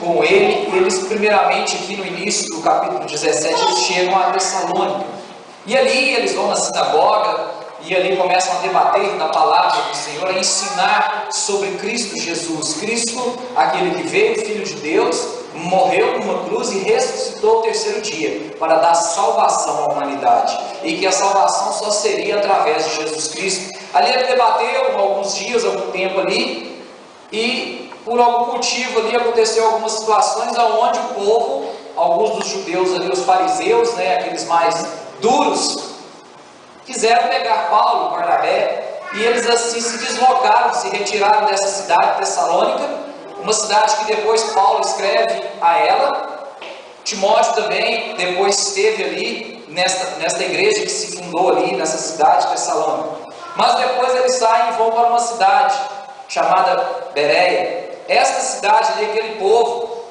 com ele. Eles, primeiramente, aqui no início do capítulo 17, eles chegam a Tessalônica. E ali eles vão na sinagoga, e ali começam a debater da palavra do Senhor, a ensinar sobre Cristo Jesus. Cristo, aquele que veio, Filho de Deus, morreu numa cruz e ressuscitou ao terceiro dia, para dar salvação à humanidade. E que a salvação só seria através de Jesus Cristo. Ali ele debateu alguns dias, algum tempo ali, e por algum motivo ali aconteceu algumas situações onde o povo, alguns dos judeus ali, os fariseus, aqueles mais duros, quiseram pegar Paulo, Barnabé, e eles assim se deslocaram, se retiraram dessa cidade, Tessalônica, uma cidade que depois Paulo escreve a ela. Timóteo também depois esteve ali, nesta igreja que se fundou ali, nessa cidade, Tessalônica. Mas depois eles saem e vão para uma cidade chamada Bereia. Esta cidade ali, aquele povo,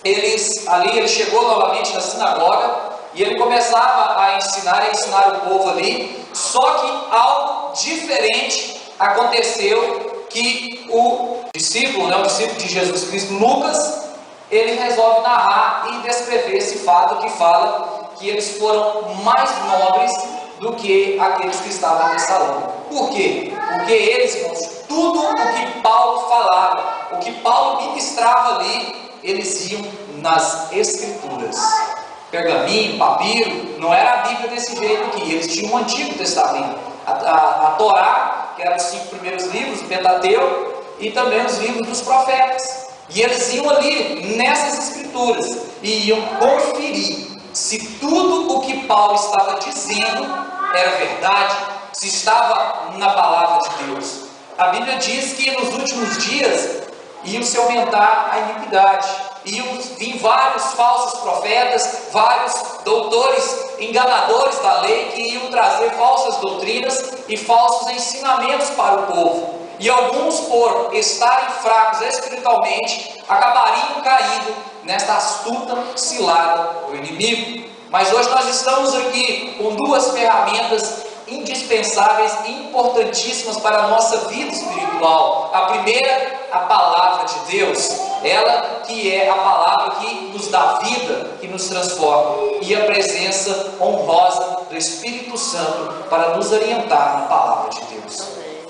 ele chegou novamente na sinagoga, e ele começava a ensinar o povo ali. Só que algo diferente aconteceu, que o discípulo de Jesus Cristo, Lucas, ele resolve narrar e descrever esse fato, que fala que eles foram mais nobres do que aqueles que estavam em Tessalônica. Por quê? Porque eles, irmãos, tudo o que Paulo falava, o que Paulo ministrava ali, eles iam nas Escrituras. Pergaminho, papiro, não era a Bíblia desse jeito aqui. Eles tinham o Antigo Testamento, a Torá, que eram os 5 primeiros livros, o Pentateuco, e também os livros dos profetas. E eles iam ali nessas Escrituras e iam conferir se tudo o que Paulo estava dizendo era verdade, se estava na palavra de Deus. A Bíblia diz que nos últimos dias iam se aumentar a iniquidade. Iam vir vários falsos profetas, vários doutores enganadores da lei, que iam trazer falsas doutrinas e falsos ensinamentos para o povo. E alguns, por estarem fracos espiritualmente, acabariam caindo nesta astuta cilada do inimigo. Mas hoje nós estamos aqui com 2 ferramentas indispensáveis e importantíssimas para a nossa vida espiritual. A primeira, a palavra de Deus, ela que é a palavra que nos dá vida, que nos transforma, e a presença honrosa do Espírito Santo para nos orientar na palavra de Deus.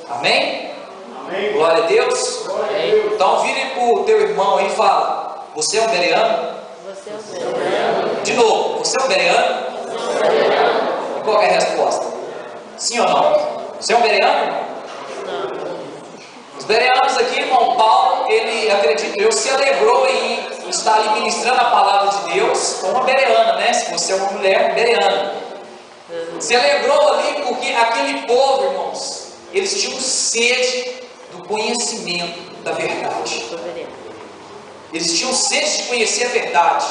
Amém? Amém. Glória a Deus. Amém. Então vire para o teu irmão aí e fala: você é um bereano? Você é um bereano. De novo, você é um bereano? Você é um bereano. E qual é a resposta? Sim ou não? Você é um bereano? Não. Os bereanos aqui, irmão Paulo, ele, acredito eu, se alegrou em estar ali ministrando a palavra de Deus com uma bereana, Se você é uma mulher bereana. Se alegrou ali porque aquele povo, irmãos, eles tinham sede do conhecimento da verdade. Eles tinham sede de conhecer a verdade.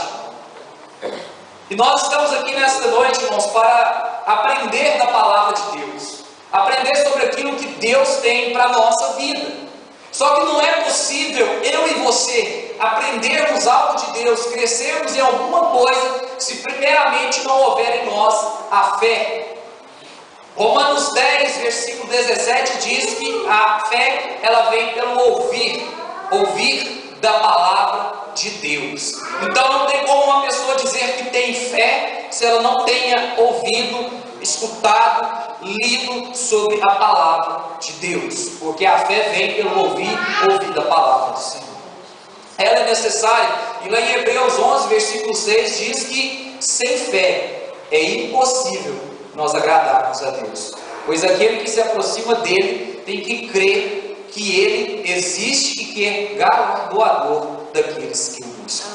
E nós estamos aqui nesta noite, irmãos, para aprender da palavra de Deus, aprender sobre aquilo que Deus tem para a nossa vida. Só que não é possível eu e você aprendermos algo de Deus, crescermos em alguma coisa, se primeiramente não houver em nós a fé. Romanos 10, versículo 17 diz que a fé, ela vem pelo ouvir da palavra de Deus. Então não tem como uma pessoa dizer que tem fé se ela não tenha ouvido, escutado, lido sobre a palavra de Deus, porque a fé vem pelo ouvir da palavra do Senhor. Ela é necessária, e lá em Hebreus 11, versículo 6 diz que sem fé é impossível nós agradarmos a Deus, pois aquele que se aproxima dele tem que crer que ele existe e que é galardoador daqueles que o buscam.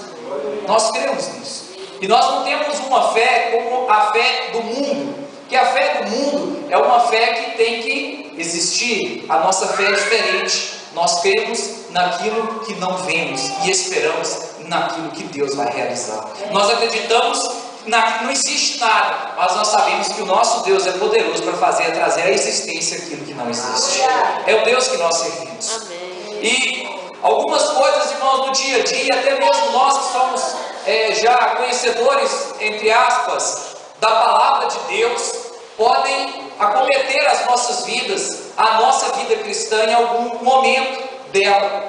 Nós cremos nisso, e nós não temos uma fé como a fé do mundo, que a fé do mundo é uma fé que tem que existir. A nossa fé é diferente. Nós cremos naquilo que não vemos e esperamos naquilo que Deus vai realizar. Nós acreditamos que não existe nada, mas nós sabemos que o nosso Deus é poderoso para trazer à existência aquilo que não existe. É o Deus que nós servimos. E algumas coisas, irmãos, no dia a dia, até mesmo nós que somos já conhecedores, entre aspas, da palavra de Deus, podem acometer as nossas vidas, a nossa vida cristã em algum momento dela.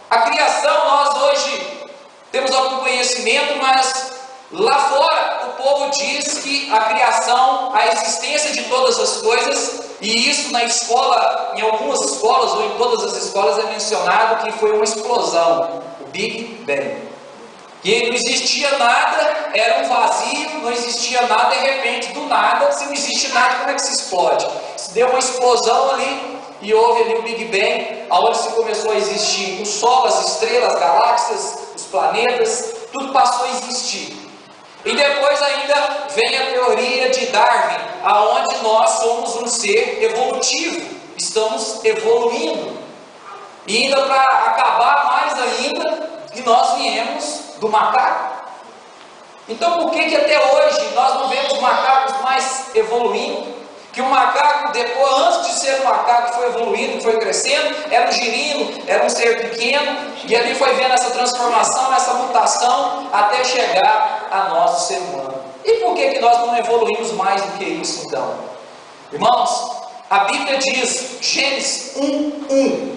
A criação, nós hoje temos algum conhecimento, mas lá fora o povo diz que a criação, a existência de todas as coisas, e isso na escola, em algumas escolas ou em todas as escolas é mencionado que foi uma explosão, o Big Bang. Que não existia nada, era um vazio, não existia nada, de repente, do nada, se não existe nada, como é que se explode? Se deu uma explosão ali, e houve ali o Big Bang, onde se começou a existir o Sol, as estrelas, as galáxias, os planetas, tudo passou a existir. E depois ainda vem a teoria de Darwin, aonde nós somos um ser evolutivo, estamos evoluindo. E ainda para acabar mais ainda, que nós viemos do macaco. Então por que até hoje nós não vemos macacos mais evoluindo? Que o macaco, depois, antes de ser um macaco que foi evoluindo, que foi crescendo, era um girino, era um ser pequeno, e ali foi vendo essa transformação, essa mutação, até chegar a nós, o ser humano. E por que nós não evoluímos mais do que isso então? Irmãos, a Bíblia diz, Gênesis 1:1,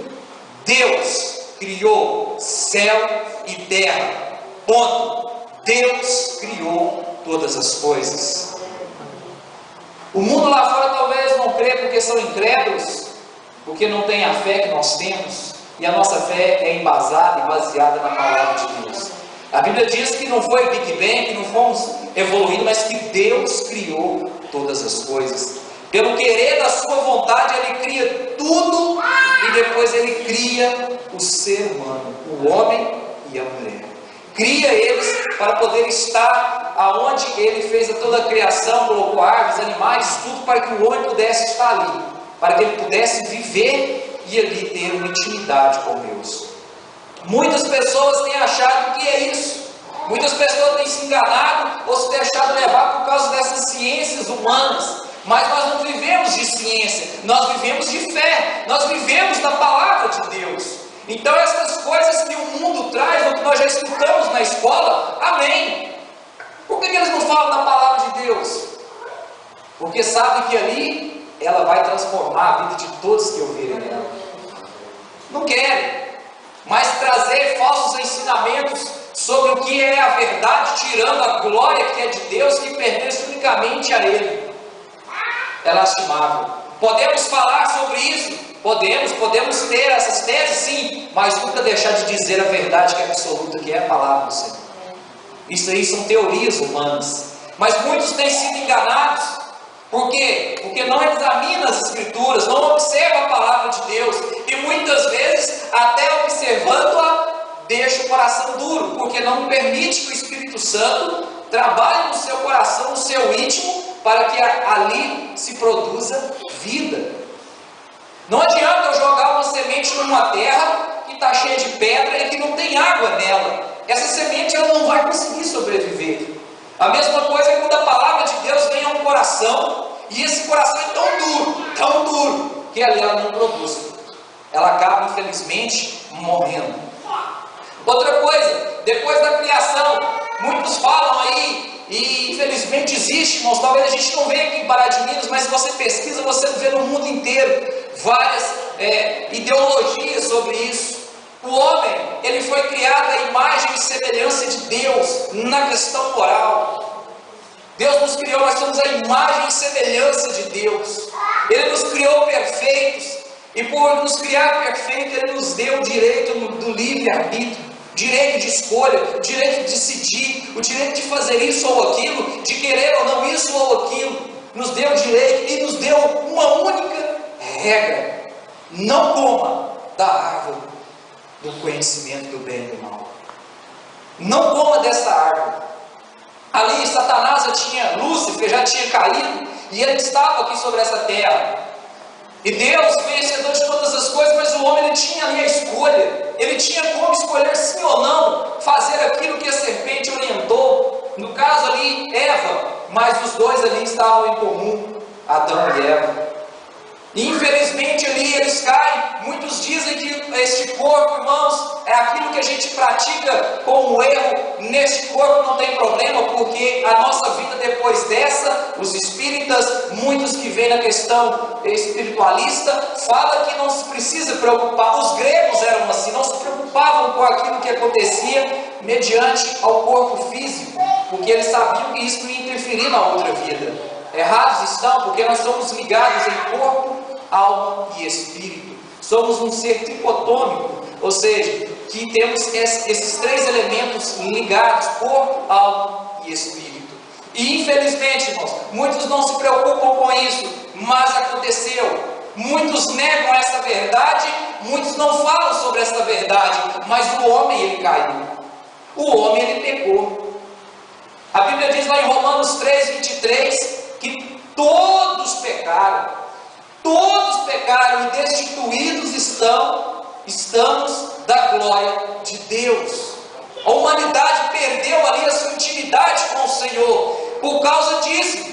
Deus criou céu e terra. Ponto. Deus criou todas as coisas. O mundo lá fora talvez não crê porque são incrédulos, porque não tem a fé que nós temos, e a nossa fé é embasada e baseada na palavra de Deus. A Bíblia diz que não foi Big Bang, que não fomos evoluindo, mas que Deus criou todas as coisas. Pelo querer da sua vontade, Ele cria tudo, e depois Ele cria o ser humano, o homem e a mulher. Cria eles para poder estar aonde Ele fez toda a criação, colocou árvores, animais, tudo para que o homem pudesse estar ali, para que ele pudesse viver e ali ter uma intimidade com Deus. Muitas pessoas têm achado que é isso. Muitas pessoas têm se enganado ou se deixado levar por causa dessas ciências humanas. Mas nós não vivemos de ciência, nós vivemos de fé, nós vivemos da palavra de Deus. Então essas coisas que o mundo traz, ou que nós já escutamos na escola, amém. Por que eles não falam da palavra de Deus? Porque sabem que ali ela vai transformar a vida de todos que ouvirem ela. Não querem, mas trazer falsos ensinamentos sobre o que é a verdade, tirando a glória que é de Deus, que pertence unicamente a Ele. É lastimável. Podemos falar sobre isso? Podemos ter essas teses, sim, mas nunca deixar de dizer a verdade que é absoluta, que é a palavra do Senhor. Isso aí são teorias humanas, mas muitos têm sido enganados. Por quê? Porque não examinam as Escrituras, não observam a palavra de Deus, e muitas vezes, até observando-a, deixa o coração duro, porque não permite que o Espírito Santo trabalhe no seu coração, no seu íntimo, para que ali se produza vida. Não adianta eu jogar uma semente numa terra que está cheia de pedra e que não tem água nela. Essa semente ela não vai conseguir sobreviver. A mesma coisa é quando a palavra de Deus vem a um coração, e esse coração é tão duro, que ali ela não produz. Ela acaba, infelizmente, morrendo. Outra coisa, depois da criação, muitos falam aí, e infelizmente existe, irmãos, talvez a gente não veja aqui em Pará de Minas, mas se você pesquisa, você vê no mundo inteiro várias ideologias sobre isso. O homem, ele foi criado à imagem e semelhança de Deus, na questão moral. Deus nos criou, nós somos a imagem e semelhança de Deus. Ele nos criou perfeitos, e por nos criar perfeitos, Ele nos deu o direito do livre-arbítrio, direito de escolha, o direito de decidir, o direito de fazer isso ou aquilo, de querer ou não isso ou aquilo. Nos deu o direito e nos deu uma única regra: não coma da árvore do conhecimento do bem e do mal. Não coma dessa árvore. Ali Satanás Lúcifer já tinha caído, e ele estava aqui sobre essa terra. E Deus, vencedor de todas as coisas, mas o homem ele tinha ali a escolha. Ele tinha como escolher sim ou não fazer aquilo que a serpente orientou. No caso ali, Eva, mas os dois ali estavam em comum, Adão e Eva. E infelizmente ali eles caem. Muitos dizem que este corpo, irmãos, é aquilo que a gente pratica como erro neste corpo não tem problema, porque a nossa vida depois dessa, os espíritas, muitos que vêm na questão espiritualista, fala que não se precisa preocupar. Os gregos eram assim, não se preocupavam com aquilo que acontecia mediante ao corpo físico, porque eles sabiam que isso ia interferir na outra vida. Errados estão, porque nós somos ligados em corpo, alma e espírito. Somos um ser tricotômico, ou seja, que temos esses três elementos ligados, corpo, alma e espírito. E infelizmente, irmãos, muitos não se preocupam com isso, mas aconteceu. Muitos negam essa verdade, muitos não falam sobre essa verdade, mas o homem, ele caiu. O homem, ele pecou. A Bíblia diz lá em Romanos 3, 23, que todos pecaram e destituídos estamos da glória de Deus. A humanidade perdeu ali a sua intimidade com o Senhor, por causa disso,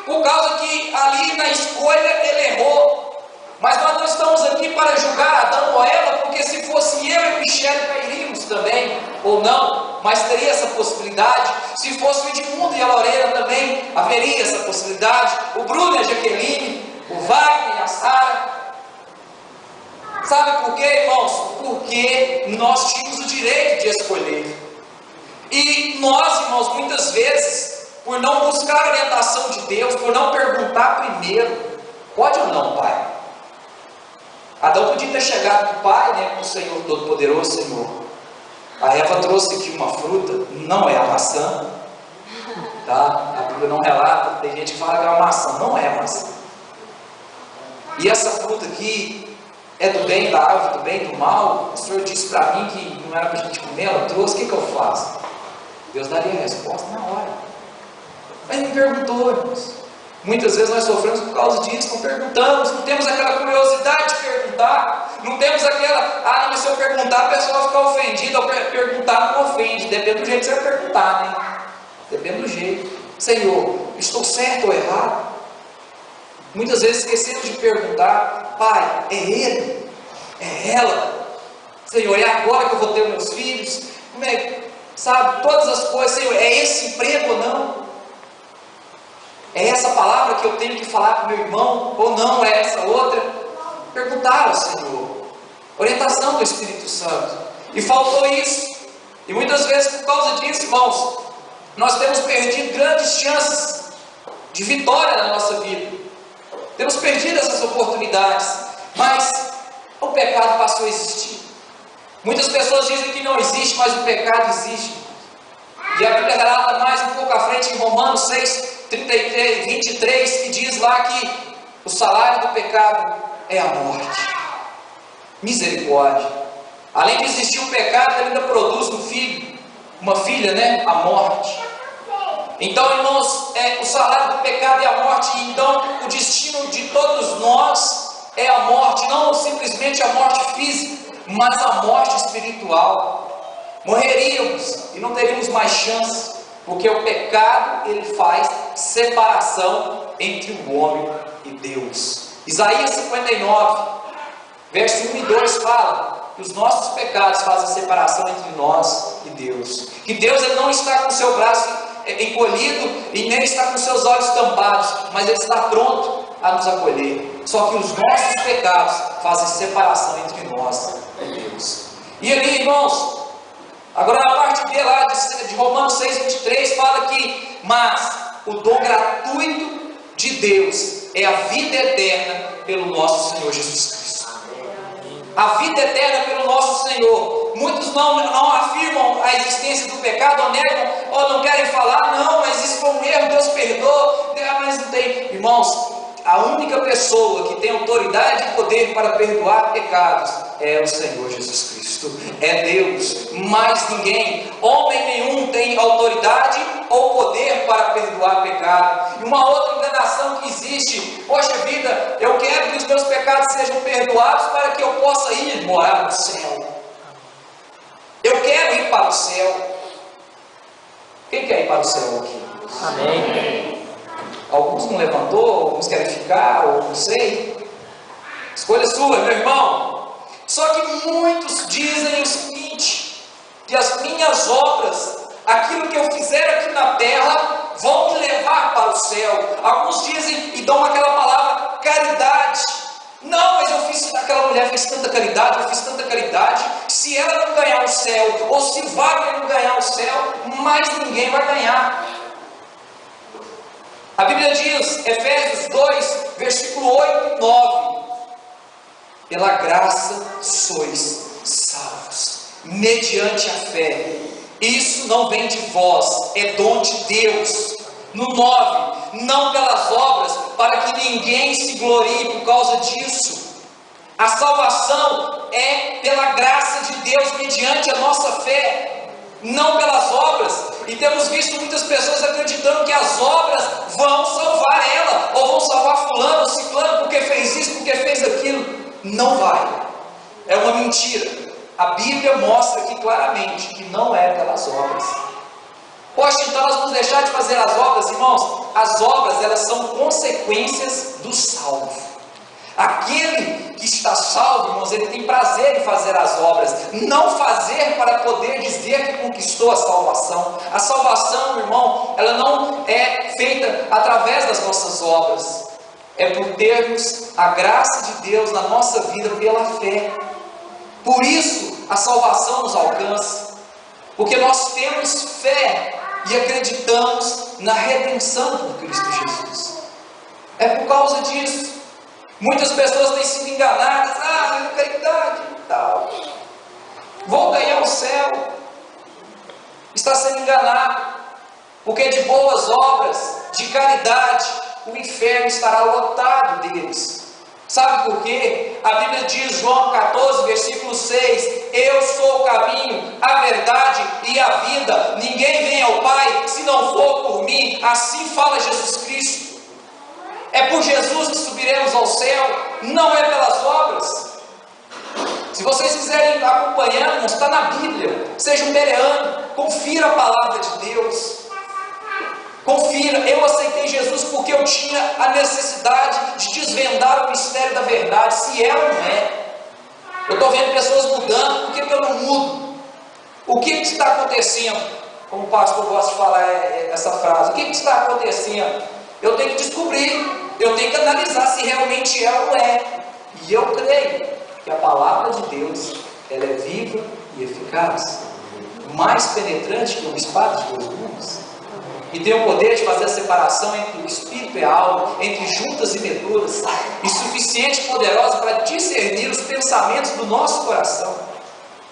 por causa que ali na escolha ele errou. Mas nós não estamos aqui para julgar Adão ou Eva, porque se fosse eu e Michele cairíamos também, ou não, mas teria essa possibilidade. Se fosse o Edmundo e a Lorena também, haveria essa possibilidade. O Bruno e a Jaqueline, o Wagner e a Sara. Sabe por quê, irmãos? Porque nós tínhamos o direito de escolher. E nós, irmãos, muitas vezes, por não buscar a orientação de Deus, por não perguntar primeiro, pode ou não, Pai? Adão podia ter chegado para o Pai, né, com o Senhor Todo-Poderoso, Senhor. A Eva trouxe aqui uma fruta, não é a maçã, tá? A Bíblia não relata, tem gente que fala que é uma maçã, não é maçã. E essa fruta aqui é do bem, da árvore do bem e do mal. O Senhor disse para mim que não era para a gente comer, ela trouxe, o que eu faço? Deus daria a resposta na hora. Mas me perguntou, irmãos. Muitas vezes nós sofremos por causa disso, não perguntamos, não temos aquela curiosidade de perguntar, não temos aquela, mas se eu perguntar a pessoa vai ficar ofendida, ou perguntar não ofende, depende do jeito que você vai perguntar, né? Depende do jeito. Senhor, estou certo ou errado? Muitas vezes esquecemos de perguntar, Pai, é ele? É ela? Senhor, é agora que eu vou ter meus filhos? Como é, sabe, todas as coisas, Senhor, é esse emprego ou não? É essa palavra que eu tenho que falar para o meu irmão, ou não, é essa outra? Perguntaram ao Senhor, orientação do Espírito Santo, e faltou isso. E muitas vezes por causa disso, irmãos, nós temos perdido grandes chances de vitória na nossa vida. Temos perdido essas oportunidades, mas o pecado passou a existir. Muitas pessoas dizem que não existe, mas o pecado existe. E a Bíblia relata mais um pouco à frente em Romanos 6, 33, 23, que diz lá que o salário do pecado é a morte. Misericórdia. Além de existir o pecado, ele ainda produz um filho, uma filha, né? A morte. Então, irmãos, o salário do pecado é a morte. Então, o destino de todos nós é a morte, não simplesmente a morte física, mas a morte espiritual. Morreríamos e não teríamos mais chance, porque o pecado, ele faz separação entre o homem e Deus. Isaías 59, verso 1 e 2 fala que os nossos pecados fazem separação entre nós e Deus. Que Deus, ele não está com o seu braço encolhido e nem está com seus olhos tampados, mas ele está pronto a nos acolher. Só que os nossos pecados fazem separação entre nós e Deus. E ali, irmãos, agora na parte B lá de Romanos 6, 23, fala que, mas o dom gratuito de Deus é a vida eterna pelo nosso Senhor Jesus Cristo. A vida eterna pelo nosso Senhor. Muitos não afirmam a existência do pecado, ou negam, ou não querem falar, não, mas isso foi um erro, Deus perdoa, mas não tem. Irmãos, a única pessoa que tem autoridade e poder para perdoar pecados é o Senhor Jesus Cristo, é Deus, mais ninguém, homem nenhum tem autoridade ou poder para perdoar pecado. E uma outra enganação que existe, poxa vida, eu quero que os meus pecados sejam perdoados para que eu possa ir morar no céu. Eu quero ir para o céu. Quem quer ir para o céu aqui? Amém. Alguns não levantou, alguns querem ficar, ou não sei. Escolha sua, meu irmão. Só que muitos dizem o seguinte, que as minhas obras aqui Então aquela palavra caridade, não, mas aquela mulher fez tanta caridade, eu fiz tanta caridade, se ela não ganhar o céu, ou se Wagner não ganhar o céu, mais ninguém vai ganhar. A Bíblia diz, Efésios 2, versículo 8 e 9, pela graça sois salvos, mediante a fé, isso não vem de vós, é dom de Deus. No 9, não pelas obras, para que ninguém se glorie por causa disso. A salvação é pela graça de Deus, mediante a nossa fé, não pelas obras. E temos visto muitas pessoas acreditando que as obras vão salvar ela, ou vão salvar fulano ou ciclano, porque fez isso, porque fez aquilo. Não vai, é uma mentira. A Bíblia mostra aqui claramente que não é pelas obras. Poxa, então nós vamos deixar de fazer as obras, irmãos? As obras, elas são consequências do salvo. Aquele que está salvo, irmãos, ele tem prazer em fazer as obras, não fazer para poder dizer que conquistou a salvação. A salvação, irmão, ela não é feita através das nossas obras, é por termos a graça de Deus na nossa vida pela fé. Por isso a salvação nos alcança, porque nós temos fé e acreditamos na redenção por Cristo Jesus. É por causa disso. Muitas pessoas têm sido enganadas, mas caridade e tal, vou ganhar o céu. Está sendo enganado, porque de boas obras, de caridade, o inferno estará lotado deles. Sabe por quê? A Bíblia diz, João 14, versículo 6, eu sou o caminho, a verdade e a vida, ninguém vem ao Pai se não for por mim. Assim fala Jesus Cristo. É por Jesus que subiremos ao céu, não é pelas obras. Se vocês quiserem acompanhar, está na Bíblia, seja um bereano, confira a palavra de Deus. Confira, eu aceitei Jesus porque eu tinha a necessidade de desvendar o mistério da verdade, se é ou não é. Eu estou vendo pessoas mudando, por que eu não mudo? O que está acontecendo? Como o pastor gosta de falar essa frase, o que está acontecendo? Eu tenho que descobrir, eu tenho que analisar se realmente é ou não é. E eu creio que a palavra de Deus, ela é viva e eficaz, mais penetrante que uma espada de 2 gumes, e tem o poder de fazer a separação entre o espírito e a alma, entre juntas e medulas, e suficiente e poderosa para discernir os pensamentos do nosso coração.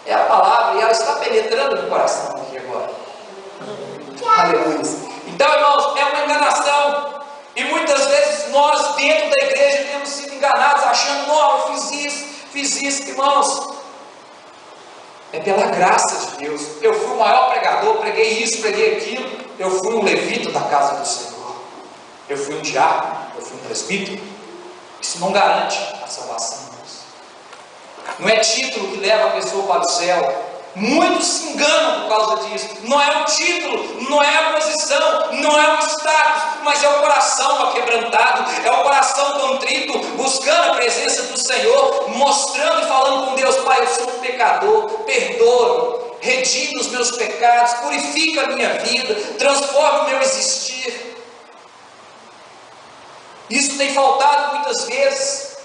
É a palavra, e ela está penetrando no coração aqui agora. Aleluia. Então, irmãos, é uma enganação, e muitas vezes nós dentro da igreja temos sido enganados, achando, não, eu fiz isso, irmãos. É pela graça de Deus. Eu fui o maior pregador, preguei isso, preguei aquilo. Eu fui um levita da casa do Senhor. Eu fui um diácono, eu fui um presbítero. Isso não garante a salvação, irmãos. Não é título que leva a pessoa para o céu. Muitos se enganam por causa disso. Não é o título, não é a posição, não é o status, mas é o coração aquebrantado, é o coração contrito, buscando a presença do Senhor, mostrando e falando com Deus: Pai, eu sou um pecador, perdoa-me, redime os meus pecados, purifica a minha vida, transforma o meu existir. Isso tem faltado muitas vezes.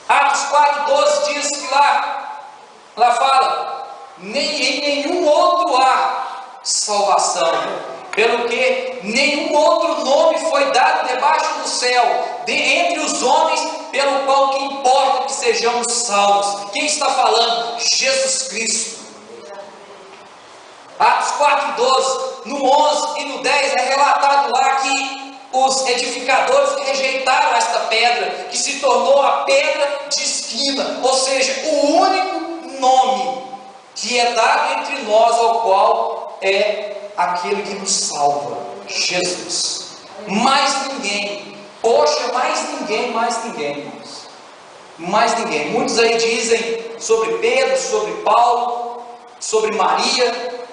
Atos 4,12 diz que lá fala: nem em nenhum outro há salvação, pelo que nenhum outro nome foi dado debaixo do céu, entre os homens, pelo qual que importa que sejamos salvos. Quem está falando? Jesus Cristo. Atos 4,12, no 11 e no 10 é relatado lá que os edificadores rejeitaram esta pedra, que se tornou a pedra de esquina, ou seja, o único nome que é dado entre nós, ao qual é aquele que nos salva, Jesus. Mais ninguém, poxa, mais ninguém, irmãos. Mais ninguém. Muitos aí dizem sobre Pedro, sobre Paulo, sobre Maria,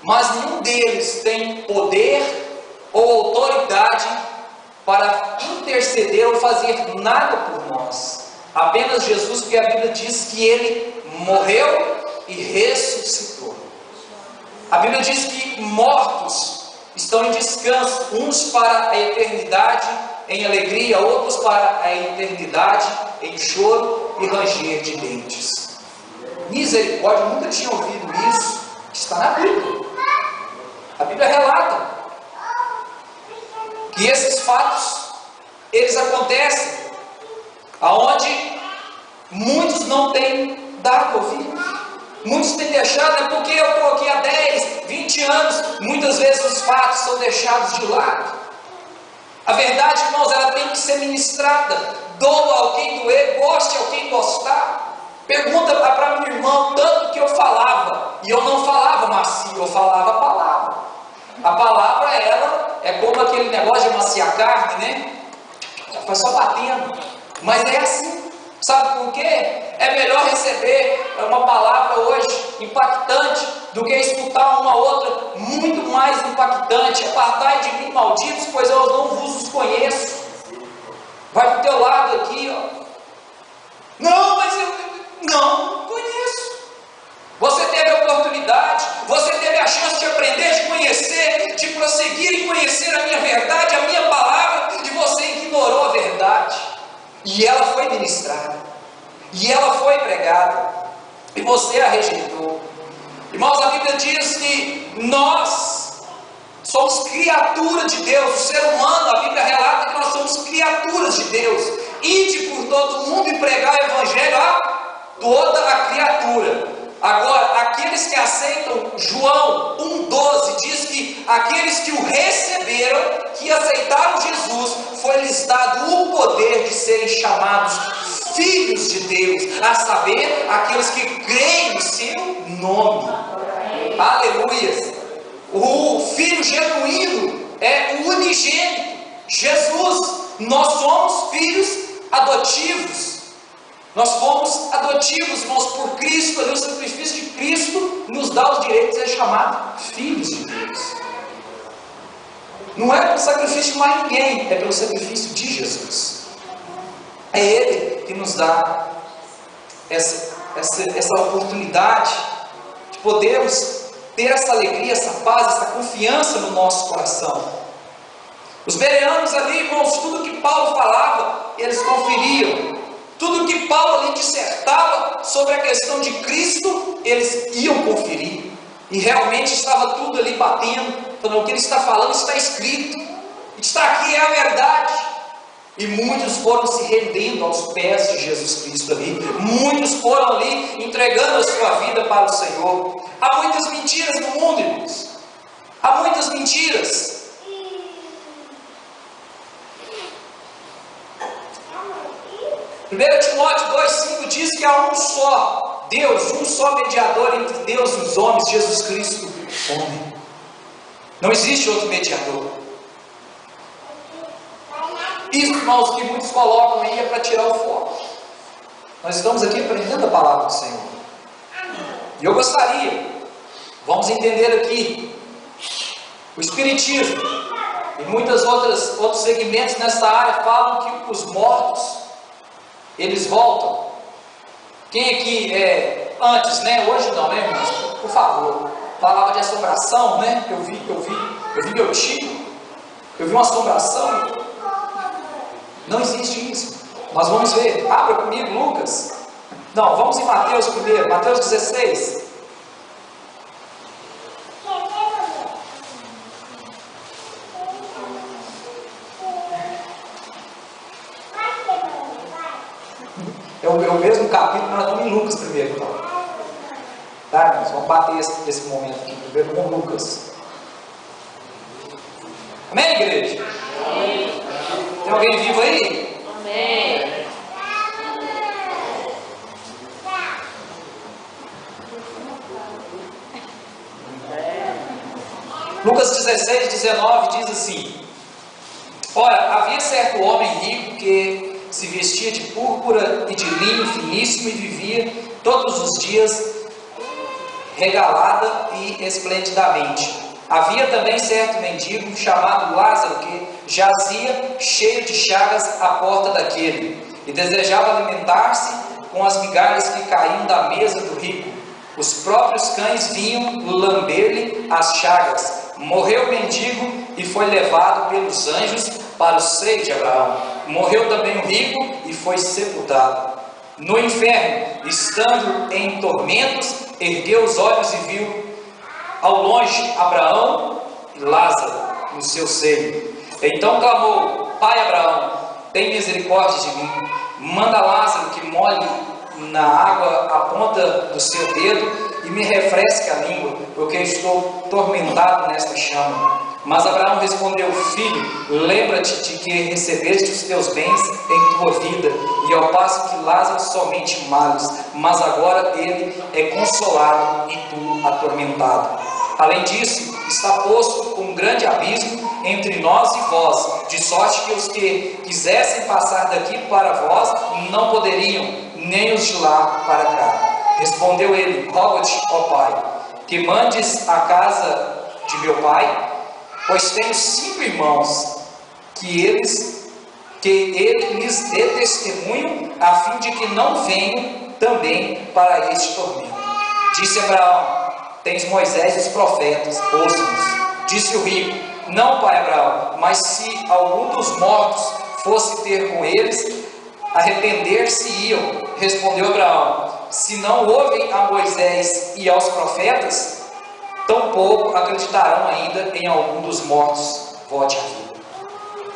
mas nenhum deles tem poder ou autoridade para interceder ou fazer nada por nós. Apenas Jesus, porque a Bíblia diz que Ele morreu e ressuscitou. A Bíblia diz que mortos estão em descanso, uns para a eternidade em alegria, outros para a eternidade em choro e ranger de dentes. Misericórdia, eu nunca tinha ouvido isso. Está na Bíblia. A Bíblia relata que esses fatos, eles acontecem aonde muitos não têm dado ouvido. Muitos têm deixado, é porque eu estou aqui há 10, 20 anos, muitas vezes os fatos são deixados de lado. A verdade, irmãos, ela tem que ser ministrada. Doa ao quem doer, goste ao quem gostar. Pergunta para meu irmão, tanto que eu falava, e eu não falava macio, eu falava a palavra. A palavra, ela é como aquele negócio de amaciar carne, né? Vai só batendo, mas é assim. Sabe por quê? É melhor receber uma palavra hoje impactante do que escutar uma outra muito mais impactante. Apartai de mim, malditos, pois eu não vos conheço. Vai para o teu lado aqui, ó. Não, mas eu não conheço. Você teve a oportunidade, você teve a chance de aprender, de conhecer, de prosseguir em conhecer a minha verdade, a minha palavra, e você ignorou a verdade. E ela foi ministrada, e ela foi pregada, e você a rejeitou. Irmãos, a Bíblia diz que nós somos criatura de Deus. O ser humano, a Bíblia relata que nós somos criaturas de Deus. Ide por todo mundo e pregar o Evangelho a toda a criatura. Agora, aqueles que aceitam, João 1,12 diz que aqueles que o receberam, que aceitaram Jesus, foi-lhes dado o poder de serem chamados filhos de Deus, a saber, aqueles que creem no seu nome. Aleluia! O filho genuíno é o unigênito, Jesus. Nós somos filhos adotivos. Nós fomos adotivos, irmãos, por Cristo. Ali o sacrifício de Cristo nos dá os direitos de ser chamados filhos de Deus. Não é pelo sacrifício de mais ninguém, é pelo sacrifício de Jesus. É Ele que nos dá essa oportunidade de podermos ter essa alegria, essa paz, essa confiança no nosso coração. Os bereanos ali, irmãos, tudo que Paulo falava, eles conferiam. Tudo que Paulo ali dissertava sobre a questão de Cristo, eles iam conferir. E realmente estava tudo ali batendo. Então, o que ele está falando está escrito. Está aqui, é a verdade. E muitos foram se rendendo aos pés de Jesus Cristo ali. Muitos foram ali entregando a sua vida para o Senhor. Há muitas mentiras no mundo, irmãos. Há muitas mentiras. 1 Timóteo 2,5 diz que há um só Deus, um só mediador entre Deus e os homens, Jesus Cristo, homem. Não existe outro mediador. Isso, irmãos, que muitos colocam aí é para tirar o foco. Nós estamos aqui aprendendo a palavra do Senhor. E eu gostaria, vamos entender aqui, o Espiritismo e muitos outros segmentos nessa área falam que os mortos, eles voltam. Quem aqui antes, né? Hoje não, né, irmãos? Por favor. Falava de assombração, né? Eu vi meu tio. Eu vi uma assombração. Não existe isso. Nós vamos ver. Abra comigo, Lucas. Não, vamos em Mateus primeiro. Mateus 16. É o mesmo capítulo, mas nós vamos em Lucas primeiro, então. Tá, irmãos? Vamos bater esse momento aqui primeiro com Lucas. Amém, igreja? Amém. Tem alguém vivo aí? Amém. Lucas 16, 19 diz assim: ora, havia certo homem rico que se vestia de púrpura e de linho finíssimo e vivia todos os dias regalada e esplendidamente. Havia também certo mendigo chamado Lázaro que jazia cheio de chagas à porta daquele e desejava alimentar-se com as migalhas que caíam da mesa do rico. Os próprios cães vinham lamber-lhe as chagas. Morreu o mendigo e foi levado pelos anjos para o seio de Abraão. Morreu também o rico e foi sepultado. No inferno, estando em tormentos, ergueu os olhos e viu ao longe Abraão e Lázaro no seu seio. Então clamou: Pai Abraão, tem misericórdia de mim, manda Lázaro que molhe na água a ponta do seu dedo e me refresque a língua, porque estou tormentado nesta chama. Mas Abraão respondeu: Filho, lembra-te de que recebeste os teus bens em tua vida, e ao passo que Lázaro somente males, mas agora ele é consolado e tu atormentado. Além disso, está posto um grande abismo entre nós e vós, de sorte que os que quisessem passar daqui para vós não poderiam, nem os de lá para cá. Respondeu ele: Rogo-te, ó Pai, que mandes a casa de meu pai, pois tenho 5 irmãos, que ele lhes dê testemunho, a fim de que não venham também para este tormento. Disse Abraão: Tens Moisés e os profetas, ouça-nos. Disse o rico: Não, pai Abraão, mas se algum dos mortos fosse ter com eles, arrepender-se-iam. Respondeu Abraão: Se não ouvem a Moisés e aos profetas, tampouco acreditarão ainda em algum dos mortos volte à vida.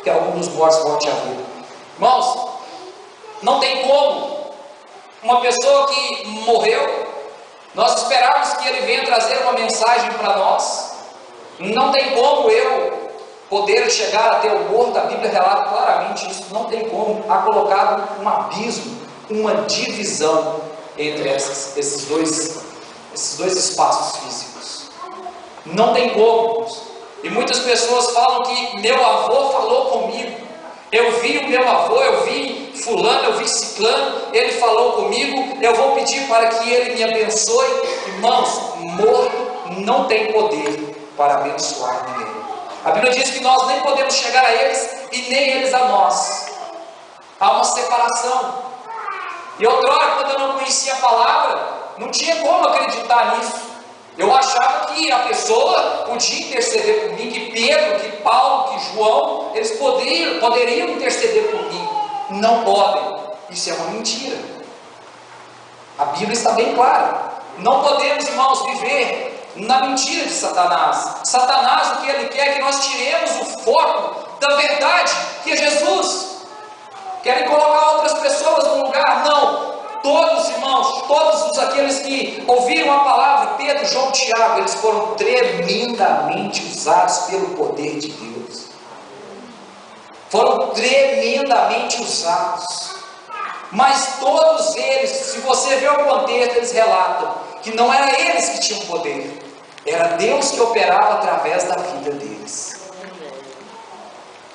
Que algum dos mortos volte à vida. Irmãos, não tem como uma pessoa que morreu, nós esperarmos que ele venha trazer uma mensagem para nós. Não tem como eu poder chegar até o morto. A Bíblia relata claramente isso. Não tem como. Há colocado um abismo, uma divisão entre esses dois espaços físicos. Não tem como. E muitas pessoas falam que meu avô falou comigo. Eu vi o meu avô, eu vi fulano, eu vi ciclano, ele falou comigo, eu vou pedir para que ele me abençoe. Irmãos, morto não tem poder para abençoar ninguém. A Bíblia diz que nós nem podemos chegar a eles e nem eles a nós. Há uma separação. E outrora, quando eu não conhecia a palavra, não tinha como acreditar nisso. Eu achava que a pessoa podia interceder por mim, que Pedro, que Paulo, que João, eles poderiam interceder por mim. Não podem. Isso é uma mentira. A Bíblia está bem clara. Não podemos, irmãos, viver na mentira de Satanás. Satanás, o que ele quer é que nós tiremos o foco da verdade, que é Jesus. Querem colocar outras pessoas no lugar? Não. Todos, irmãos, todos aqueles que ouviram a palavra, Pedro, João, Tiago, eles foram tremendamente usados pelo poder de Deus. Foram tremendamente usados. Mas todos eles, se você ver o contexto, eles relatam que não era eles que tinham poder. Era Deus que operava através da vida deles.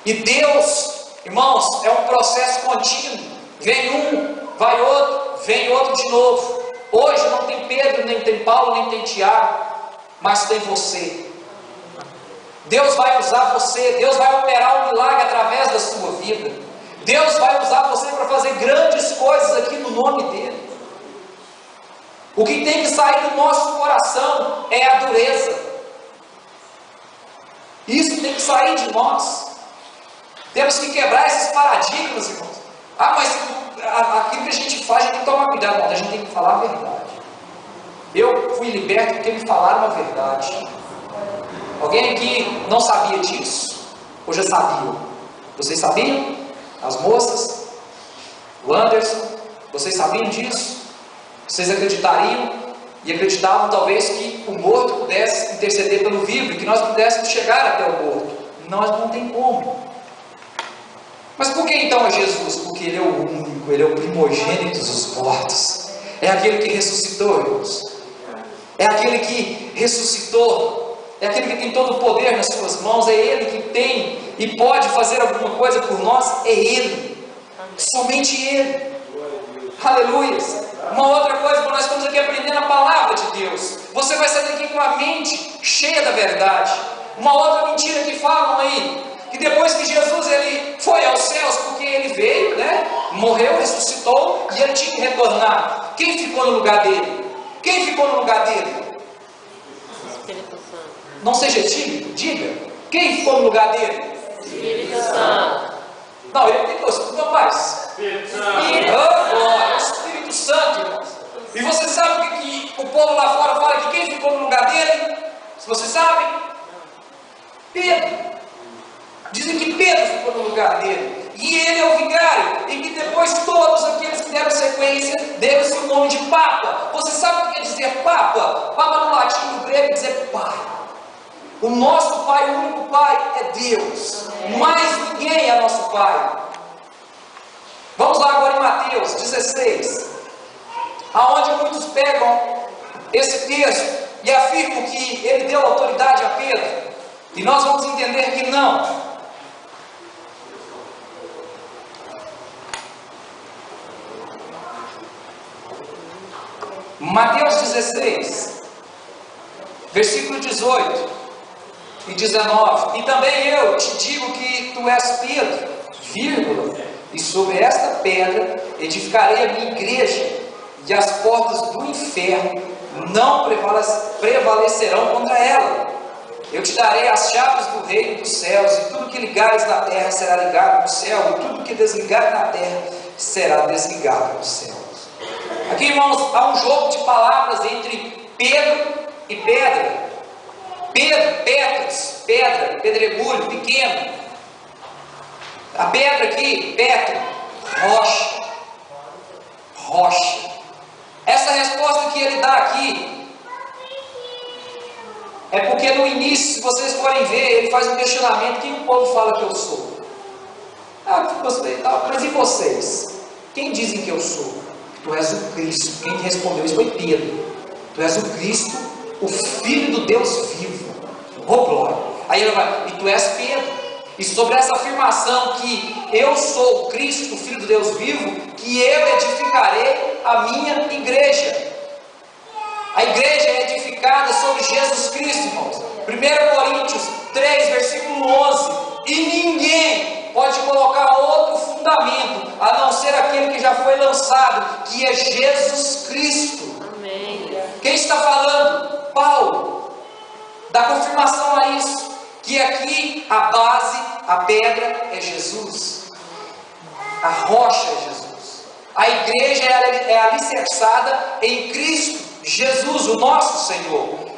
E Deus, irmãos, é um processo contínuo. Vem um, vai outro, vem outro de novo. Hoje não tem Pedro, nem tem Paulo, nem tem Tiago, mas tem você. Deus vai usar você, Deus vai operar um milagre através da sua vida. Deus vai usar você para fazer grandes coisas aqui no nome dEle. O que tem que sair do nosso coração é a dureza. Isso tem que sair de nós. Temos que quebrar esses paradigmas, irmãos. Mas aquilo que a gente faz, a gente tem que tomar cuidado, irmão. A gente tem que falar a verdade. Eu fui liberto porque me falaram a verdade. Alguém aqui não sabia disso? Ou já sabia? Vocês sabiam? As moças? O Anderson? Vocês sabiam disso? Vocês acreditariam? E acreditavam talvez que o morto pudesse interceder pelo vivo, e que nós pudéssemos chegar até o morto. Nós não tem como. Mas por que então é Jesus? Porque Ele é o único, Ele é o primogênito dos mortos. É aquele que ressuscitou, irmãos. É aquele que ressuscitou. É aquele que tem todo o poder nas suas mãos. É Ele que tem e pode fazer alguma coisa por nós. É Ele. Somente Ele. Aleluia. Uma outra coisa, nós estamos aqui aprendendo a palavra de Deus. Você vai sair daqui com a mente cheia da verdade. Uma outra mentira que falam aí, que depois que Jesus ele foi aos céus, porque ele veio, morreu, ressuscitou, e ele tinha que retornar. Quem ficou no lugar dele? Quem ficou no lugar dele? Espírito Santo. Não seja tímido, diga. Quem ficou no lugar dele? Espírito Santo. Não, ele tem dois, tudo mais. Oh, glória, o Espírito Santo, irmãos. E você sabe o que o povo lá fora fala que quem ficou no lugar dele? Se você sabe, Pedro. Dizem que Pedro ficou no lugar dele. E ele é o vigário. E que depois todos aqueles que deram sequência deram-se o nome de Papa. Você sabe o que quer dizer Papa? Papa no latim, no grego, quer dizer Pai. O nosso Pai, o único Pai é Deus. Mais ninguém é nosso Pai. Vamos lá agora em Mateus 16. Aonde muitos pegam esse texto e afirmam que ele deu autoridade a Pedro. E nós vamos entender que não. Mateus 16, versículo 18 e 19. E também eu te digo que tu és Pedro, vírgula, e sobre esta pedra edificarei a minha igreja, e as portas do inferno não prevalecerão contra ela. Eu te darei as chaves do reino dos céus, e tudo que ligares na terra será ligado no céu, e tudo que desligares na terra será desligado no céu. Aqui, irmãos, há um jogo de palavras entre Pedro e pedra. Pedro, Petros, pedra, pedregulho, pequeno. A pedra aqui, Petro, rocha. Rocha. Essa resposta que ele dá aqui é porque no início, se vocês forem ver, ele faz um questionamento: quem o povo fala que eu sou? Mas e vocês? Quem dizem que eu sou? Tu és o Cristo. Quem respondeu isso foi Pedro. Tu és o Cristo, o Filho do Deus vivo. Oh glória. Aí ele vai: e tu és Pedro. E sobre essa afirmação que eu sou o Cristo, o Filho do Deus vivo, que eu edificarei a minha igreja. A igreja é edificada sobre Jesus Cristo, irmãos. 1 Coríntios 3, versículo 11. E ninguém pode colocar outro fundamento a não ser aquele que já foi lançado, que é Jesus Cristo. Amém. Quem está falando? Paulo. Dá confirmação a isso, que aqui a base, a pedra é Jesus, a rocha é Jesus, a igreja é alicerçada em Cristo Jesus, o nosso Senhor.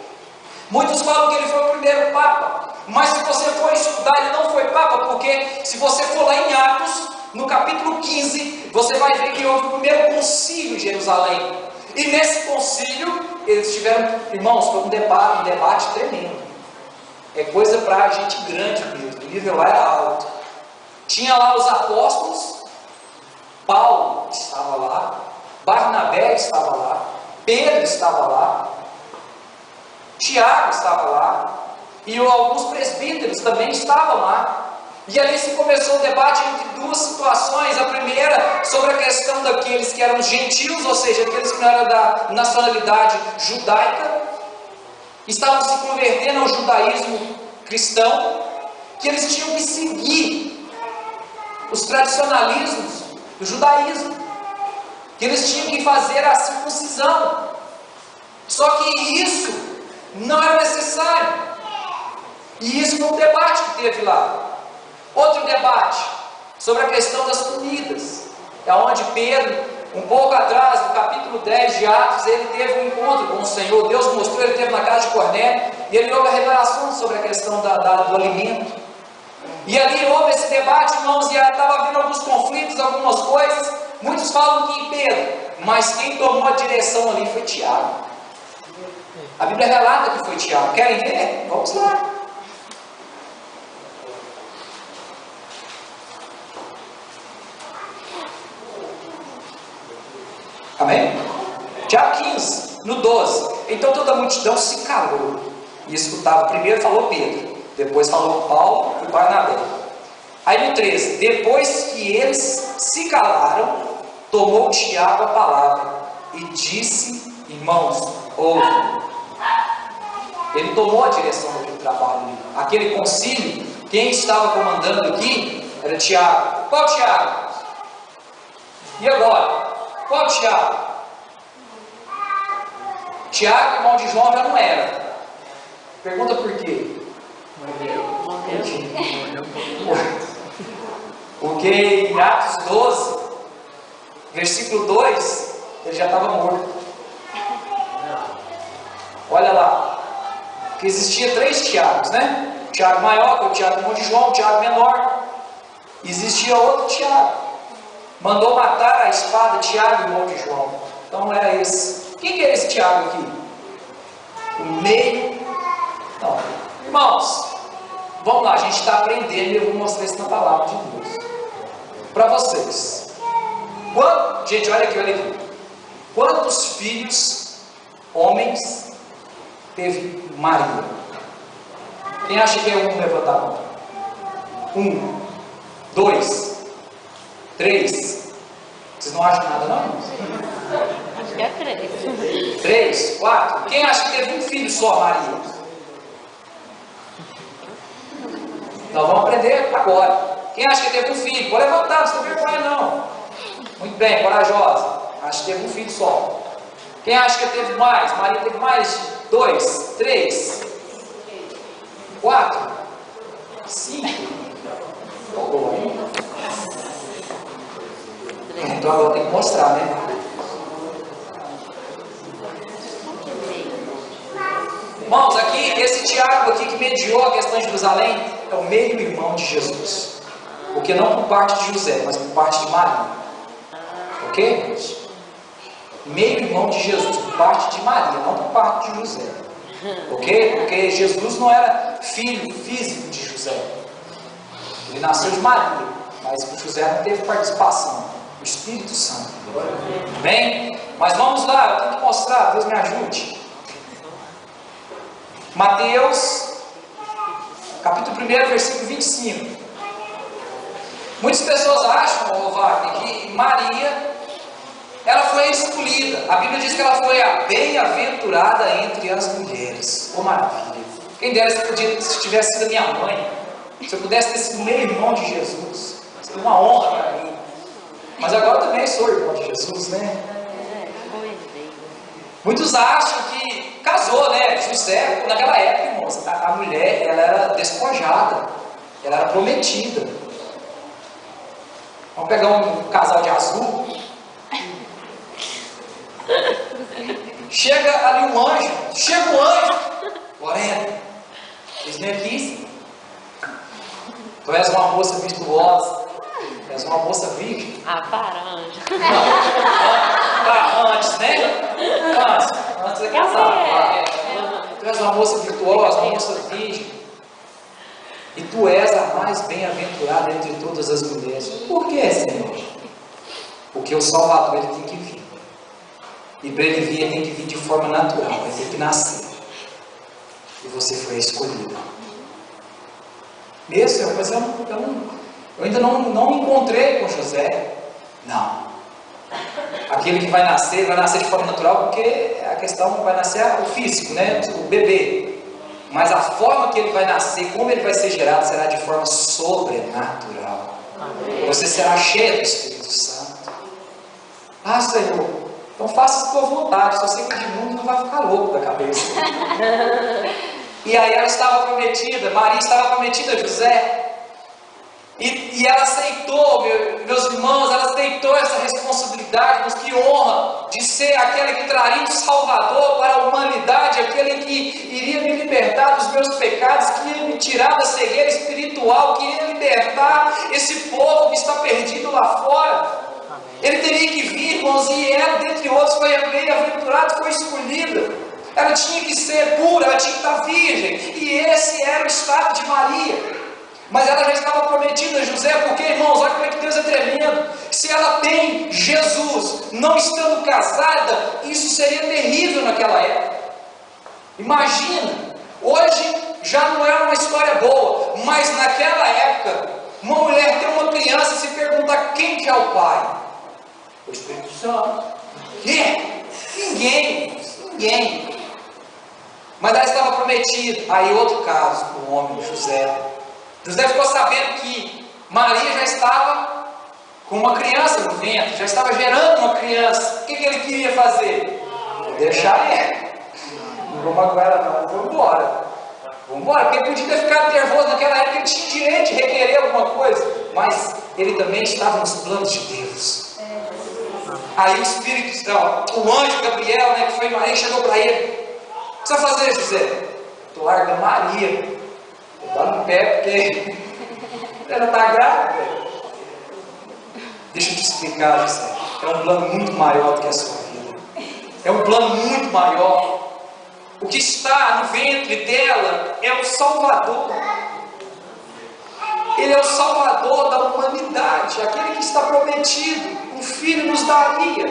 Muitos falam que ele foi o primeiro Papa, mas se você for estudar, ele não foi Papa, porque se você for lá em Atos, no capítulo 15, você vai ver que houve o primeiro concílio em Jerusalém. E nesse concílio, eles tiveram, irmãos, foi um debate tremendo. É coisa para gente grande mesmo, o nível lá era alto. Tinha lá os apóstolos, Paulo estava lá, Barnabé estava lá, Pedro estava lá, Tiago estava lá, e alguns presbíteros também estavam lá. E ali se começou o debate entre duas situações. A primeira, sobre a questão daqueles que eram gentios, ou seja, aqueles que não eram da nacionalidade judaica, estavam se convertendo ao judaísmo cristão, que eles tinham que seguir os tradicionalismos do judaísmo, que eles tinham que fazer a circuncisão. Só que isso não era necessário. E isso foi um debate que teve lá. Outro debate sobre a questão das comidas, é onde Pedro, um pouco atrás, no capítulo 10 de Atos, ele teve um encontro com o Senhor. Deus mostrou, ele esteve na casa de Cornélio, e ele houve a revelação sobre a questão do alimento. E ali houve esse debate, irmãos, e estava havendo alguns conflitos, algumas coisas. Muitos falam que Pedro, mas quem tomou a direção ali foi Tiago. A Bíblia relata que foi Tiago. Querem ver? Vamos lá. Amém? Tiago 15, no 12. Então toda a multidão se calou e escutava. Primeiro falou Pedro, depois falou Paulo e Barnabé. Aí no 13, depois que eles se calaram, tomou Tiago a palavra e disse: irmãos, ouve. Ele tomou a direção do trabalho ali. Aquele concílio, quem estava comandando aqui era Tiago. Qual Tiago? E agora? Qual Tiago? Tiago, irmão de João, já não era. Pergunta por quê? Morreu. O Porque em Atos 12, versículo 2, ele já estava morto. Olha lá, que existia 3 Tiagos, né? O Tiago maior, que é o Tiago irmão de João, o Tiago menor. Existia outro Tiago. Mandou matar a espada Tiago, irmão de João. Então era esse. Quem que é esse Tiago aqui? O meio. Não. Irmãos, vamos lá, a gente está aprendendo e eu vou mostrar isso na palavra de Deus. Para vocês. Gente, olha aqui. Quantos filhos, homens, teve Maria? Quem acha que é um? Levanta a mão. 1, 2, 3. Vocês não acham nada, não? Acho que é 3. 3, 4. Quem acha que teve um filho só, Maria? Nós vamos aprender agora. Quem acha que teve um filho? Pode levantar, não tem vergonha não. Muito bem, corajosa. Acho que teve um filho só. Quem acha que teve mais? Maria teve mais? 2, 3, 4, 5. Boa, hein? Então agora tem que mostrar, né? Irmãos, aqui, esse Tiago aqui que mediou a questão de Jerusalém é o meio-irmão de Jesus. Porque não por parte de José, mas por parte de Maria. Ok? Meio-irmão de Jesus, por parte de Maria, não por parte de José. Ok? Porque Jesus não era filho físico de José. Ele nasceu de Maria, mas o José não teve participação. O Espírito Santo. Bem? Mas vamos lá, eu tenho que mostrar, Deus me ajude. Mateus, capítulo 1, versículo 25. Muitas pessoas acham, Wagner, que Maria, ela foi escolhida. A Bíblia diz que ela foi a bem-aventurada entre as mulheres. Oh, maravilha! Quem dera se tivesse sido minha mãe, se eu pudesse ter sido meu irmão de Jesus, seria uma honra para mim. Mas agora eu também sou irmão de Jesus, né? Muitos acham que casou, né? José, naquela época, irmãos, a mulher, ela era despojada, ela era prometida. Vamos pegar um casal de azul. Chega ali um anjo. Chega um anjo. Lorena, eis-me aqui. Tu és uma moça virtuosa. Tu és uma moça virgem. Ah, para, anjo. Não, antes, né? Antes é casar. Tu és uma moça virtuosa, uma moça virgem. E tu és a mais bem-aventurada entre todas as mulheres. Por que, Senhor? Porque o Salvador ele tem que vir. E para ele vir, ele tem que vir de forma natural. Ele tem que nascer. E você foi a escolhida. Meu Senhor, mas eu ainda não encontrei com José. Não. Aquele que vai nascer de forma natural, porque a questão vai nascer o físico, né? O bebê. Mas a forma que ele vai nascer, como ele vai ser gerado, será de forma sobrenatural. Amém. Você será cheio do Espírito Santo. Ah, Senhor, então faça a tua vontade. Se você de mundo, não vai ficar louco da cabeça. E aí ela estava prometida, Maria estava prometida a José. E ela aceitou, meus irmãos, ela aceitou essa responsabilidade, mas que honra de ser aquele que traria o Salvador para a humanidade, aquele que iria me libertar dos meus pecados, que iria me tirar da cegueira espiritual, que iria libertar esse povo que está perdido lá fora. Ele teria que vir, irmãos, e ela, dentre outros, foi bem-aventurada, foi escolhida. Ela tinha que ser pura, ela tinha que estar virgem, e esse era o estado de Maria. Mas ela já estava prometida a José, porque, irmãos, olha como é que Deus é tremendo. Se ela tem Jesus, não estando casada, isso seria terrível naquela época. Imagina, hoje já não é uma história boa, mas naquela época, uma mulher ter uma criança e se perguntar quem que é o pai? O Espírito Santo. Quê? Ninguém. Mas ela estava prometida. Aí outro caso, o homem, José. José ficou sabendo que Maria já estava com uma criança no ventre, já estava gerando uma criança. O que ele queria fazer? Deixar ela. Não vou magoar ela não, vou embora. Porque ele podia ter ficado nervoso naquela época, ele tinha direito de requerer alguma coisa, mas ele também estava nos planos de Deus. Aí o Espírito, o anjo Gabriel, que foi Maria, chegou para ele: o que você vai fazer, José? Estou largando Maria. Estou dando pé porque ela está grávida. Deixa eu te explicar, José. É um plano muito maior do que a sua vida. É um plano muito maior. O que está no ventre dela é o Salvador. Ele é o Salvador da humanidade, aquele que está prometido. Um filho nos daria,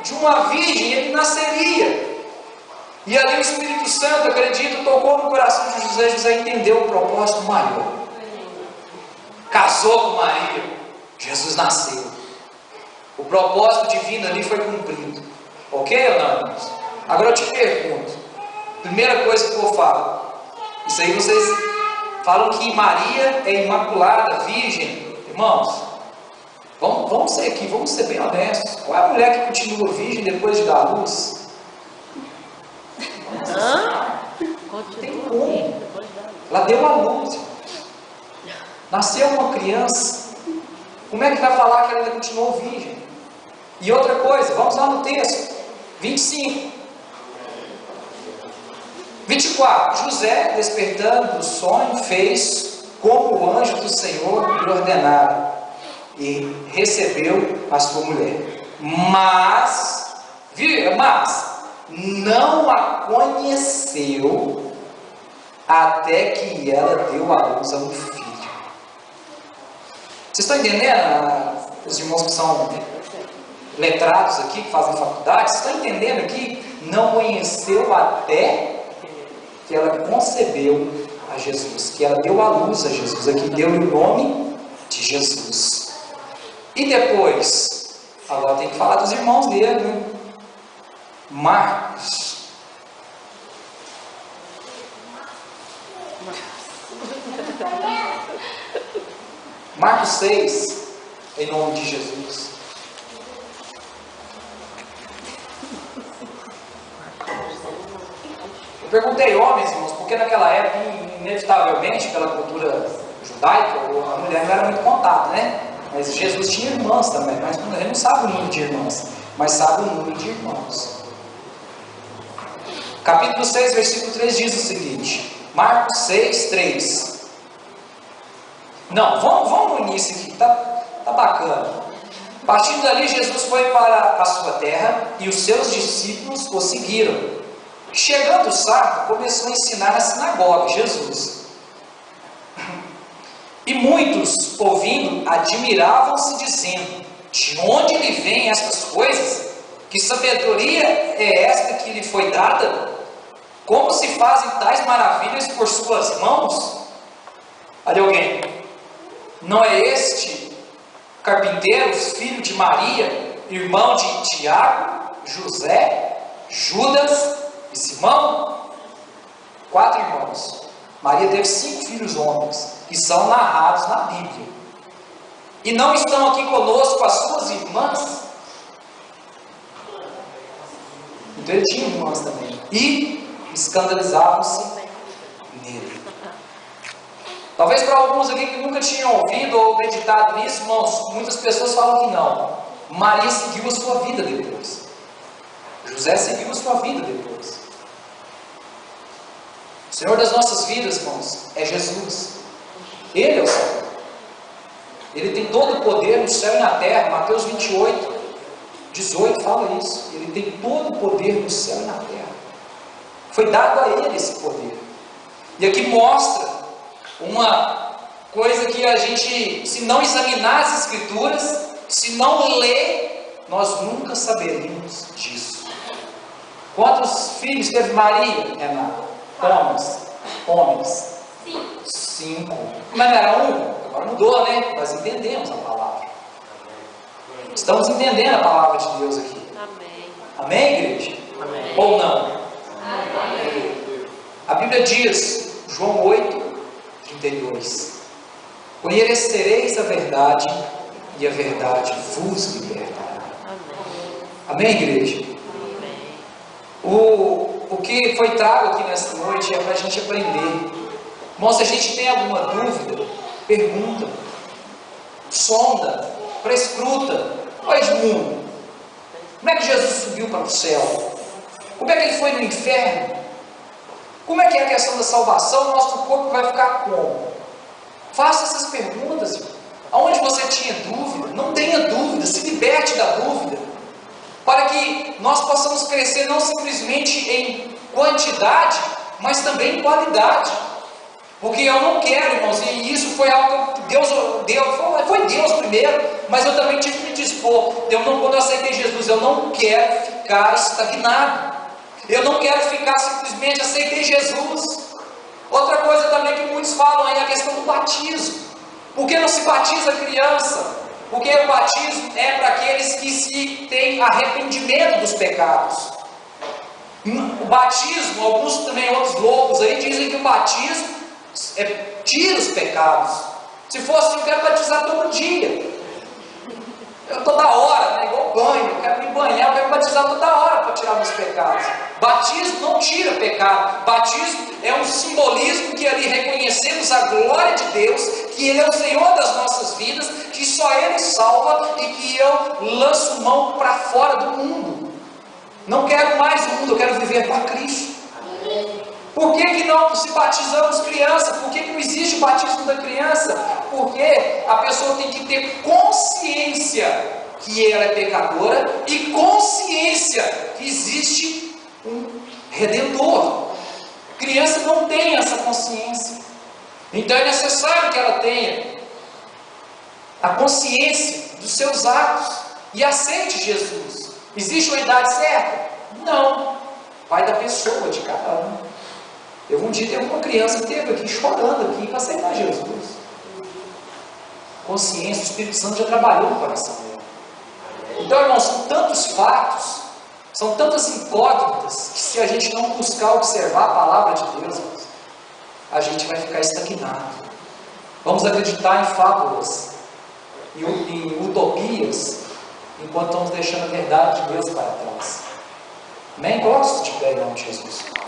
de uma virgem ele nasceria. E ali o Espírito Santo, acredito, tocou no coração de José. José entendeu o propósito maior. Casou com Maria, Jesus nasceu. O propósito divino ali foi cumprido. Ok ou não, irmãos? Agora eu te pergunto, primeira coisa que eu falo, isso aí vocês falam que Maria é imaculada, virgem. Irmãos, vamos ser aqui, vamos ser bem honestos. Qual é a mulher que continua virgem depois de dar a luz? Não tem como. Ela deu a luz. Nasceu uma criança. Como é que vai falar que ela ainda continuou virgem? E outra coisa, vamos lá no texto 25, 24. José, despertando do sonho, fez como o anjo do Senhor lhe ordenara, e recebeu a sua mulher. Mas não a conheceu até que ela deu à luz a um filho. Vocês estão entendendo? Os irmãos que são letrados aqui, que fazem faculdade, vocês estão entendendo aqui? Não conheceu até que ela concebeu a Jesus, que ela deu à luz a Jesus, aqui deu-lhe o nome de Jesus. E depois, agora tem que falar dos irmãos dele, né? Marcos. Marcos 6, em nome de Jesus. Eu perguntei homens, irmãos, porque naquela época, inevitavelmente, pela cultura judaica, a mulher não era muito contada, né? Mas Jesus tinha irmãs também, mas a gente não sabe o número de irmãs, mas sabe o número de irmãos. Capítulo 6, versículo 3 diz o seguinte: Marcos 6, 3. Não, vamos no início aqui, tá bacana. Partindo dali, Jesus foi para a sua terra e os seus discípulos o seguiram. Chegando o sábado, começou a ensinar na sinagoga, Jesus. E muitos, ouvindo, admiravam-se, dizendo: de onde lhe vêm estas coisas? Que sabedoria é esta que lhe foi dada? Como se fazem tais maravilhas por suas mãos? Olha alguém: não é este carpinteiro, filho de Maria, irmão de Tiago, José, Judas e Simão? 4 irmãos. Maria teve 5 filhos homens, que são narrados na Bíblia. E não estão aqui conosco as suas irmãs? Então ele tinha irmãs também. E escandalizavam-se nele. Talvez para alguns aqui que nunca tinham ouvido ou meditado nisso, irmãos, muitas pessoas falam que não. Maria seguiu a sua vida depois. José seguiu a sua vida depois. O Senhor das nossas vidas, irmãos, é Jesus. Ele é o Senhor. Ele tem todo o poder no céu e na terra. Mateus 28, 18 fala isso. Ele tem todo o poder no céu e na terra. Foi dado a ele esse poder. E aqui mostra uma coisa que a gente, se não examinar as Escrituras, se não ler, nós nunca saberíamos disso. Quantos filhos teve Maria, Renato? Homens. 5. Mas não era um? Agora mudou, né? Nós entendemos a palavra. Estamos entendendo a palavra de Deus aqui. Amém. Amém, igreja? Amém. Ou não? Amém. A Bíblia diz, João 8, 32: conhecereis a verdade, e a verdade vos libertará. Amém, igreja? Amém. O que foi trago aqui nesta noite é para a gente aprender. Irmão, se a gente tem alguma dúvida, pergunta, sonda, prescruta. Olha Edmundo, como é que Jesus subiu para o céu? Como é que ele foi no inferno? Como é que é a questão da salvação? Nosso corpo vai ficar como? Faça essas perguntas, irmão. Aonde você tinha dúvida, não tenha dúvida, se liberte da dúvida, para que nós possamos crescer não simplesmente em quantidade, mas também em qualidade. Porque eu não quero, irmãos, e isso foi algo que Deus deu, foi Deus primeiro, mas eu também tive que me dispor. Quando eu aceitei Jesus, eu não quero ficar estagnado, eu não quero ficar simplesmente aceitei Jesus. Outra coisa também que muitos falam aí é a questão do batismo. Por que não se batiza criança? Porque o batismo é para aqueles que se têm arrependimento dos pecados. O batismo, alguns também outros loucos aí dizem que o batismo tira os pecados. Se fosse, eu quero batizar todo dia. Toda hora, né? Igual banho, eu quero me banhar, eu quero batizar toda hora para tirar meus pecados. Batismo não tira pecado. Batismo é um simbolismo que ali reconhecemos a glória de Deus, que Ele é o Senhor das nossas vidas, que só Ele salva e que eu lanço mão para fora do mundo. Não quero mais o mundo, eu quero viver para Cristo. Por que não se batizamos criança? Por que não existe o batismo da criança? Porque a pessoa tem que ter consciência que ela é pecadora e consciência que existe um Redentor. A criança não tem essa consciência. Então é necessário que ela tenha a consciência dos seus atos e aceite Jesus. Existe uma idade certa? Não. Vai da pessoa, de cada um. Um dia teve uma criança que esteve aqui chorando aqui para aceitar Jesus. Consciência, o Espírito Santo já trabalhou no coração dela. Então, irmãos, são tantos fatos, são tantas incógnitas, que se a gente não buscar observar a palavra de Deus, irmãos, a gente vai ficar estagnado. Vamos acreditar em fábulas, em utopias, enquanto estamos deixando a verdade de Deus para trás. Amém? Gosto de pé em nome de Jesus.